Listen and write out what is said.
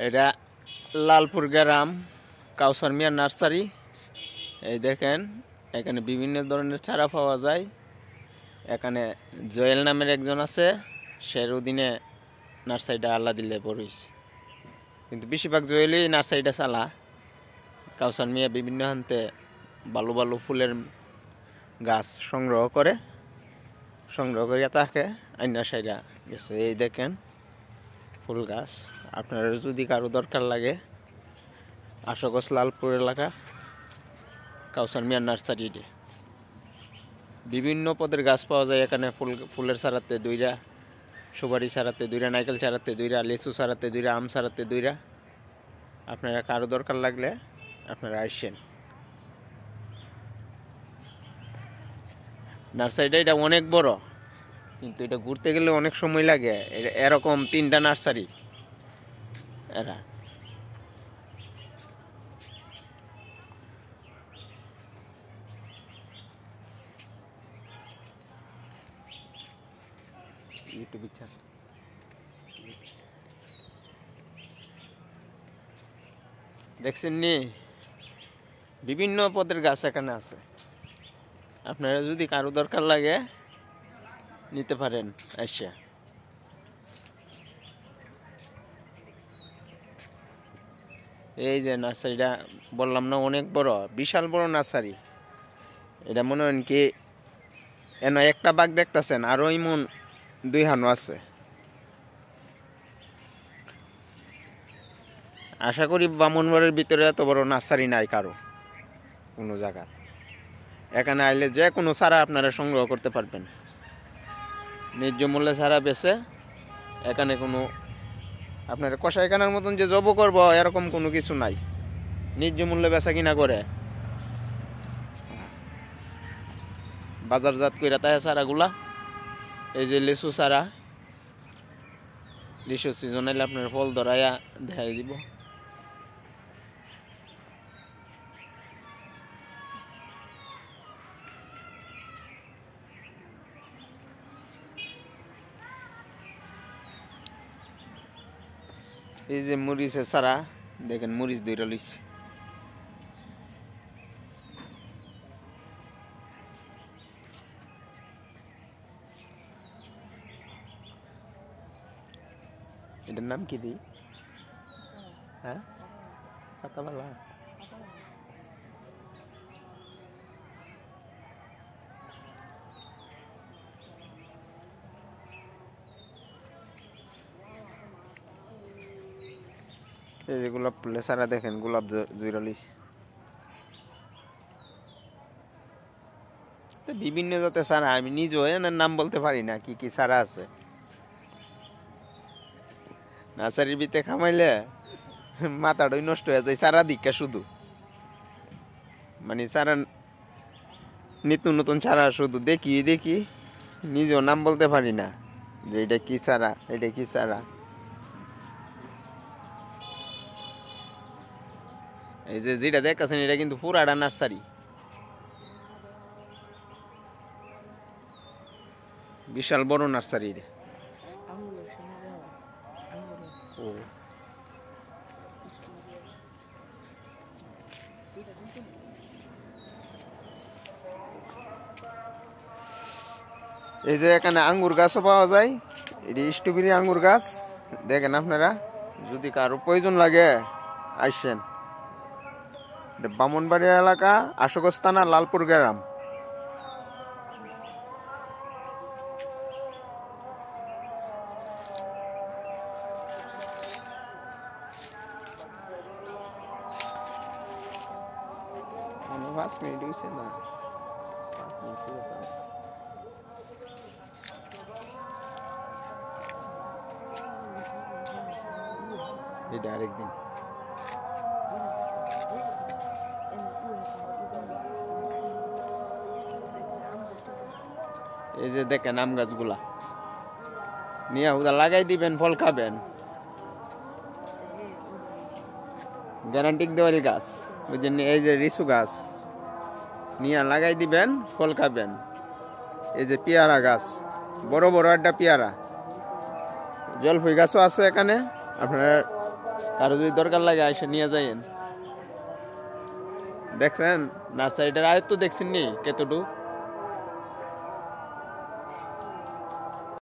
এটা লালপুর গ্রাম কাউসার মিয়া নার্সারি। এই দেখেন এখানে বিভিন্ন ধরনের চারা পাওয়া যায়। এখানে জয়েল নামের একজন আছে, সেরুদিনে নার্সারিটা আল্লাহ দিলে পড়িস, কিন্তু বেশিরভাগ জয়েলই নার্সারিটা চালা। কাউসার মিয়া বিভিন্ন হান্তে ভালো ভালো ফুলের গাছ সংগ্রহ করে তাকে আইনা সাইরা গেছে। এই দেখেন ফুল গাছ, আপনার যদি কারো দরকার লাগে আশোকস লালপুর এলাকা কাউসার মিয়া নার্সারি। বিভিন্ন পদের গাছ পাওয়া যায় এখানে। ফুলের চারাতে 2টা, সুপারি চারাতে 2টা, নাইকেল চারাতে 2টা, লিচু চারাতে 2টা, আম চারাতে 2টা। আপনারা কারো দরকার লাগলে আপনারা আসেন। নার্সারিটা এটা অনেক বড়, কিন্তু এটা ঘুরতে গেলে অনেক সময় লাগে। এরকম 3টা নার্সারি এরা। দেখছেন নি, বিভিন্ন পদের গাছ এখানে আছে। আপনারা যদি কারো দরকার লাগে নিতে পারেন আচ্ছা। এই যে নার্সারিটা বললাম না, অনেক বড়, বিশাল বড় নার্সারি। এটা মনে হয় কি এন একটা বাঘ দেখতেছেন, আরো এমন 2 হানো আছে। আশা করি বামনবাড়ির ভিতরে এত বড় নার্সারি নাই কারো কোনো জায়গা। এখানে আইলে যে কোনো চারা আপনারা সংগ্রহ করতে পারবেন। ন্যায্য মূল্যে চারা বেচে। এখানে কোনো আপনার কষাই কেনার মতন যে জব করব এরকম কোনো কিছু নাই। ন্যায্য মূল্যে বেচা কিনা করে বাজারজাত কইরা তাই চারাগুলা। এই যে লিচু চারা, লিচু সিজন আইলে আপনার ফল ধরাইয়া দেখাই দিব। এই যে মরিচের চারা দেখেন, মরিচ 2টা লইছে। এটার নাম কি দিই? হ্যাঁ, পাতাবালা। এই যে গোলাপ ফুলের চারা দেখেন, গোলাপ 2টা লইছে। বিভিন্ন জাতের চারা, আমি নিজেও এনার নাম বলতে পারি না কি কি চারা আছে। নার্সারির ভিতরে খামাইলে মাথাটাই নষ্ট হয়ে যায় চারা দিকা শুধু। মানে চারা নিত্য নতুন চারা শুধু দেখি নিজেও নাম বলতে পারি না যে এটা কি চারা, এটা কি চারা। এই যে যেটা দেখতেছেন এটা কিন্তু পুরাটা নার্সারি, বিশাল বড় নার্সারি। এই যে এখানে আঙ্গুর গাছও পাওয়া যায়। এটি স্ট্রবেরি আঙ্গুর গাছ দেখেন। আপনারা যদি কারো প্রয়োজন লাগে আসেন। বামনবাড়ি এলাকা, আশুগঞ্জ থানা, লালপুর গ্রাম। এটা আরেকদিন। এই যে দেখেন আম গাছগুলা নিয়ে ওটা লাগাই দিবেন, ফল খাবেন। গ্যারান্টিক দেওয়ালি গাছ বুঝছেন। এই যে লিচু গাছ নিয়ে লাগাই দিবেন, ফল খাবেন। এই যে পেয়ারা গাছ, বড় বড় একটা পেয়ারা। জলফুই গাছও আছে এখানে, আপনারা কারো যদি দরকার লাগে এসে নিয়ে যাইয়েন। দেখছেন নার্সারিটার আয়ত্ত দেখছেন নি কতটুকু।